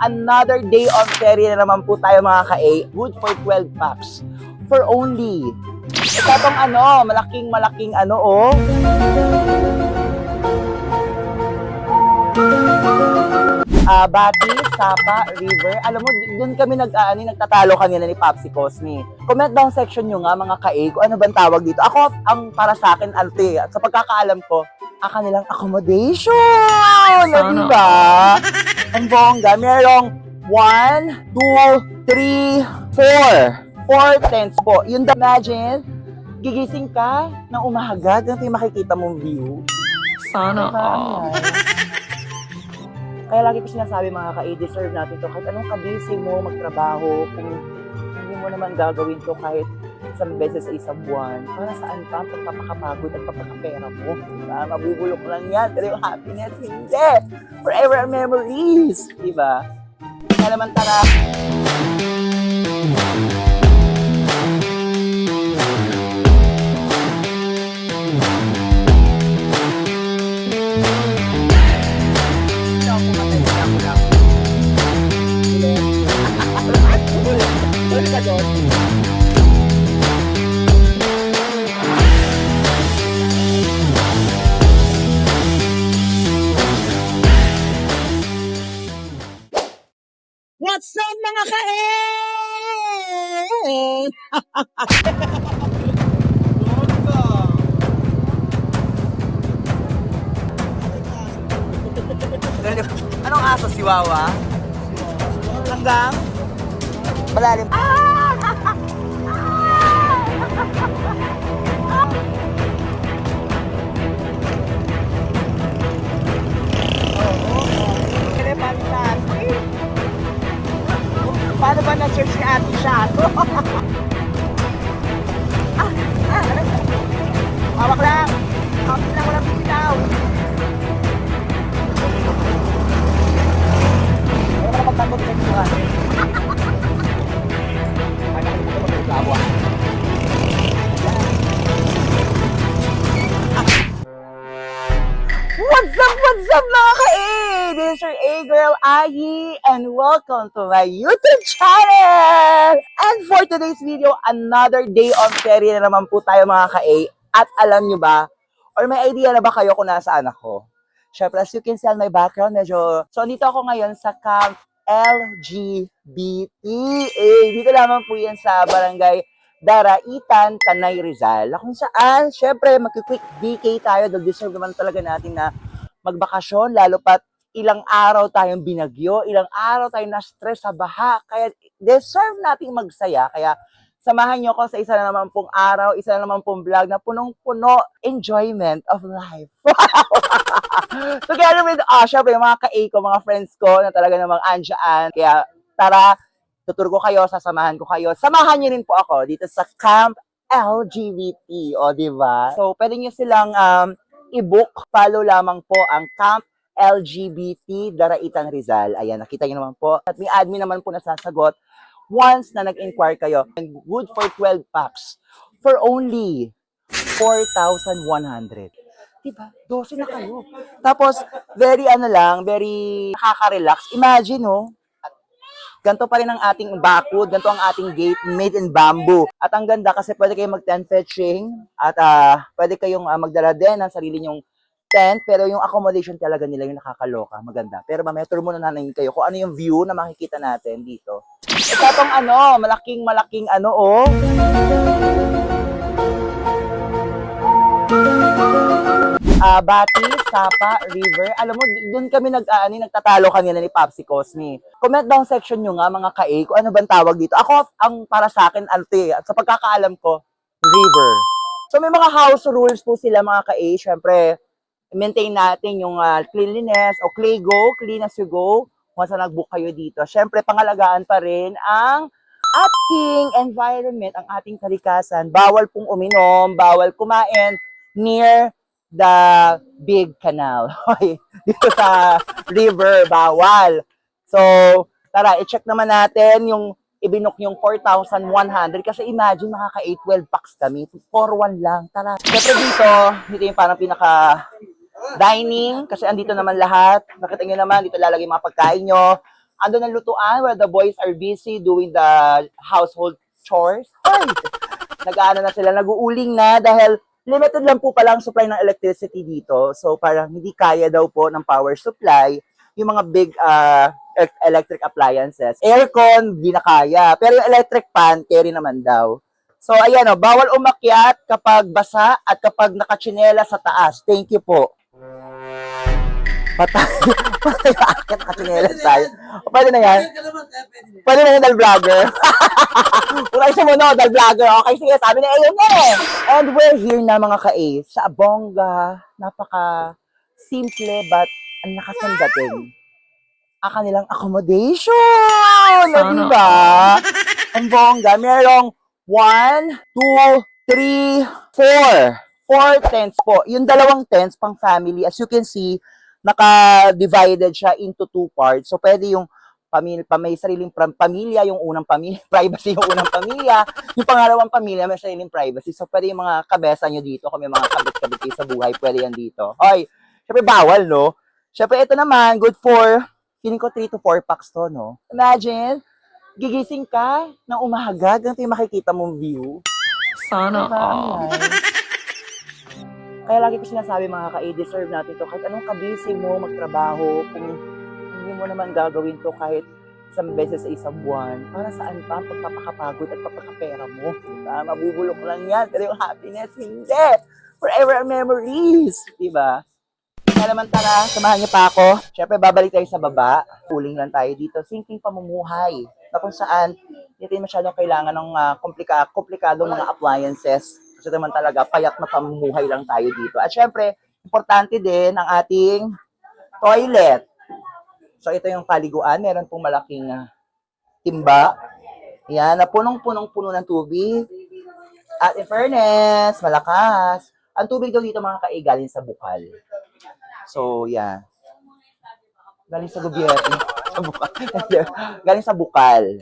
another day on ferry na naman po tayo mga ka-A. Good for 12 packs. For only. Ito tong malaking Bati, Sapa, River. Alam mo, doon kami nagtatalo kanina ni Popsi Cosme. Comment down section nyo nga mga ka-A kung ano bang tawag dito. Ako, ang para sa akin, sa pagkakaalam ko, kanilang accommodation! Diba? Ang bongga. Merong 1, 2, 3, 4. 4 tents po. Yung imagine, gigising ka ng umaga, ganito yung makikita mong view. Sana Kaya lagi ko sinasabi mga ka-A, deserve natin to. Kahit anong kabisi mo magtrabaho, kung hindi mo naman gagawin to kahit isang beses sa isang buwan, para saan pa ang pagpapakapagod at pagpapakapera mo? Mabubulok lang yan, pero yung happiness, hindi! Forever memories! Diba? Kaya naman tara. What's up mga ka-A? Anong aso si Wawa? Hanggang? Malalim. Fantastic! Paano ba na-search ni Ate Shato? Hawak lang! Hawak lang, walang bitaw! Ayaw ka na magtanggol sa inyo. Ayaw ka na magtawa. What's up mga ka-A? This is your A-Girl, Ayi, and welcome to my YouTube channel! And for today's video, another day on ferry na naman po tayo mga ka-A. At alam nyo ba, or may idea na ba kayo kung nasaan ako? Syempre, as you can see on my background, So, dito ako ngayon sa Camp LGBT. Dito naman po yan sa barangay Daraitan, Tanay, Rizal. Kung saan, syempre, mag-quick vacay tayo dahil deserve naman talaga natin na magbakasyon, lalo pat ilang araw tayong binagyo, ilang araw tayong na-stress sa baha, kaya deserve nating magsaya. Kaya samahan nyo ko sa isa na naman pong araw, isa na naman pong vlog na punong-puno enjoyment of life. Together with, syempre, mga ka-A ko, mga friends ko na talaga namang andyan. Kaya tara, tutur ko kayo, sasamahan ko kayo. Samahan nyo rin po ako dito sa Camp LGBT, diba? So, pwede nyo silang i-book, follow lamang po ang Camp LGBT Daraitan, Rizal. Ayan, nakita nyo naman po. At may admin naman po nasasagot once na nag-inquire kayo. Good for 12 packs for only 4,100. Diba? 12 na kayo. Tapos, very nakaka-relax. Imagine, ganito pa rin ang ating bakod, ganito ang ating gate, made in bamboo. At ang ganda kasi pwede kayong mag-tent fetching at pwede kayong magdala din ng sarili nyong tent, pero yung accommodation talaga nila yung nakakaloka, maganda. Pero mamaya tour muna namin kayo kung ano yung view na makikita natin dito. Ito tong malaking Bati, Sapa, River. Alam mo, doon kami nagtatalo kanina ni Popsi Cosme. Comment down section nyo nga mga ka-A kung ano bang tawag dito. Ako, ang para sa akin, sa pagkakaalam ko, River. So may mga house rules po sila mga ka-A. Syempre, maintain natin yung cleanliness o clean as you go once na nag-book kayo dito. Syempre, pangalagaan pa rin ang ating environment, ang ating kalikasan. Bawal pong uminom, bawal kumain near the big canal. Dito sa river, bawal. So, tara, i-check naman natin yung ibinok yung 4,100 kasi imagine makaka-812 packs kami. 4,1 lang. Tara. Siyempre dito yung parang pinaka dining kasi andito naman lahat. Nakita nyo naman, dito lalagay mga pagkain nyo. Ando ng lutuan while the boys are busy doing the household chores. Ay! Nag-ano na sila, nag-uuling na dahil limited lang po pala ang supply ng electricity dito. So parang hindi kaya daw po ng power supply yung mga big electric appliances. Aircon, di na kaya. Pero yung electric fan, carry naman daw. So ayan o, bawal umakyat kapag basa at kapag nakachinela sa taas. Thank you po. Patay. Patay na akit nakachinela tayo. Pwede na yan? Pwede na yan dal vlogger. Kung ay sumunod, dal vlogger. Okay, sige, sabi na ayun yan eh. And we're here na mga ka-A sa Abongga. Napaka simple but ang nakasandating ang kanilang accommodation. Na diba? Ang bongga. Merong 1, 2, 3, 4. 4 tents po. Yung dalawang tents pang family, as you can see, naka-divided siya into 2 parts. So, pwede yung may sariling pamilya, yung unang pamilya, privacy yung unang pamilya, yung pangalawang pamilya, may sariling privacy. So, pwede yung mga kabesa nyo dito, kung may mga kabit-kabit sa buhay, pwede yan dito. Oy, syempre bawal, no? Syempre, ito naman, good for, feeling ko 3 to 4 packs to, no? Imagine, gigising ka ng umaga, ganito yung makikita mong view. Sana Diba? Ang all. nice. Kaya lagi ko sinasabi mga ka-deserve natin to. Kahit anong kabisi mo magtrabaho, kung hindi mo naman gagawin to kahit isang beses sa isang buwan, para saan pa ang pagpapakapagod at pagpapakapera mo? Diba? Mabubulok lang yan. Pero yung happiness, hindi. Forever memories. Diba? Kaya naman tara, samahan niyo pa ako. Siyempre, babalik tayo sa baba. Pooling lang tayo dito. Simpleng pamumuhay. Na kung saan, hindi tayo masyadong kailangan ng komplikadong mga appliances. Kasi naman talaga, payak na pamumuhay lang tayo dito. At syempre, importante din ang ating toilet. So, ito yung paliguan. Meron pong malaking timba. Yan, na punong-punong-puno ng tubig. At in fairness, malakas. Ang tubig daw dito mga galing sa bukal. So, yeah. Galing sa gobyerno. Sa bukal. Galing sa bukal.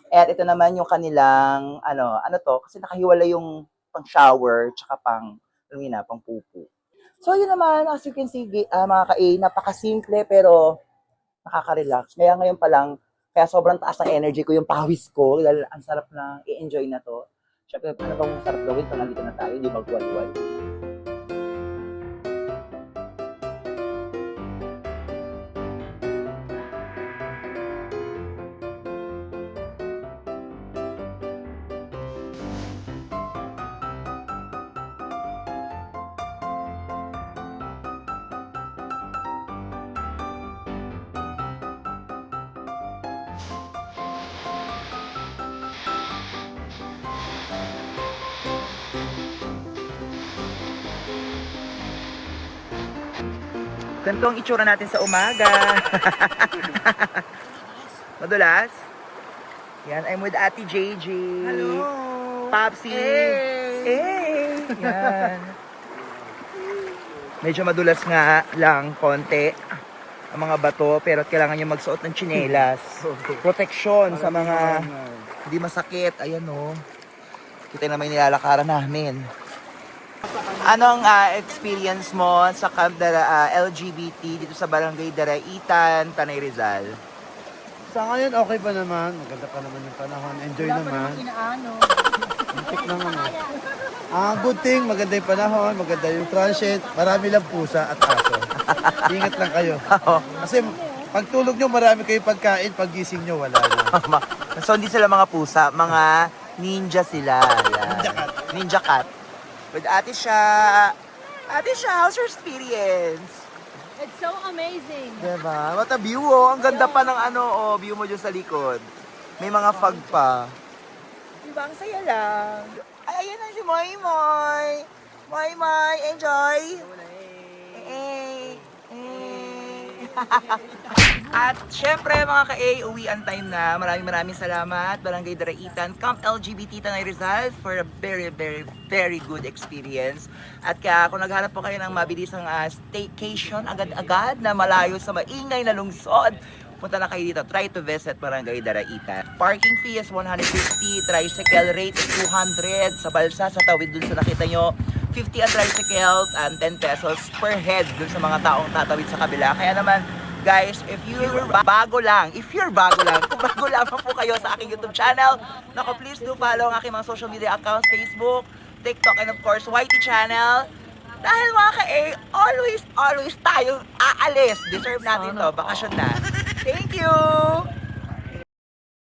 At ito naman yung kanilang, ano to, kasi nakahiwalay yung pang shower, tsaka pang pupo. So, yun naman, as you can see, mga ka-A, napakasimple, pero nakaka-relax. Kaya ngayon pa lang, kaya sobrang taas ng energy ko, yung pawis ko, dahil ang sarap na i-enjoy na to. Siyempre, ano bang sarap gawin pag nandito na tayo, hindi magwalwal. Ganito ang itsura natin sa umaga. Madulas? Yan, I'm with Ate JJ. Hello. Popsi. Hey. Yan. Medyo madulas nga lang, konti. Ang mga bato, pero kailangan nyo magsuot ng tsinelas. Proteksyon sa mga hindi masakit. Ayan o. Kita naman yung nilalakaran namin. Anong experience mo sa Camp LGBT dito sa Barangay Daraitan, Tanay Rizal? Sa ngayon, okay pa naman. Maganda pa naman yung panahon. Enjoy naman. Muntik naman eh. Good thing, maganda yung panahon, maganda yung transit. Marami lang pusa at aso. Ingat lang kayo. Kasi pag tulog nyo, marami kayong pagkain. Pag gising nyo, wala na. So hindi sila mga pusa, mga ninja sila. Yan. Ninja cat. Ninja cat. With Ate Sha. Ate Sha, how's your experience? It's so amazing. Diba? What a view, oh. Ang ganda pa ng view mo dyan sa likod. May mga fog pa. Diba? Ang saya lang. Ay, ayan na si Moy Moy. Moy Moy, enjoy. At syempre mga ka-A, uwian time na. Maraming salamat. Barangay Daraitan, Camp LGBT Tanay Rizal for a very good experience. At kaya kung naghanap po kayo ng mabilisang staycation agad-agad na malayo sa maingay na lungsod, punta na kayo dito. Try to visit Barangay Daraitan. Parking fee is 150, tricycle rate is 200. Sa Balsa, sa tawid dun sa nakita nyo, 50 ang tricycle and 10 pesos per head dun sa mga taong tatawid sa kabila. Kaya naman, Guys, if you're bago lang, kung bago lamang po kayo sa aking YouTube channel, nako, please do follow ang aking mga social media accounts, Facebook, TikTok, and of course, YT channel. Dahil mga ka-A, always tayo aalis. Deserve natin to. Bakasyon na. Thank you!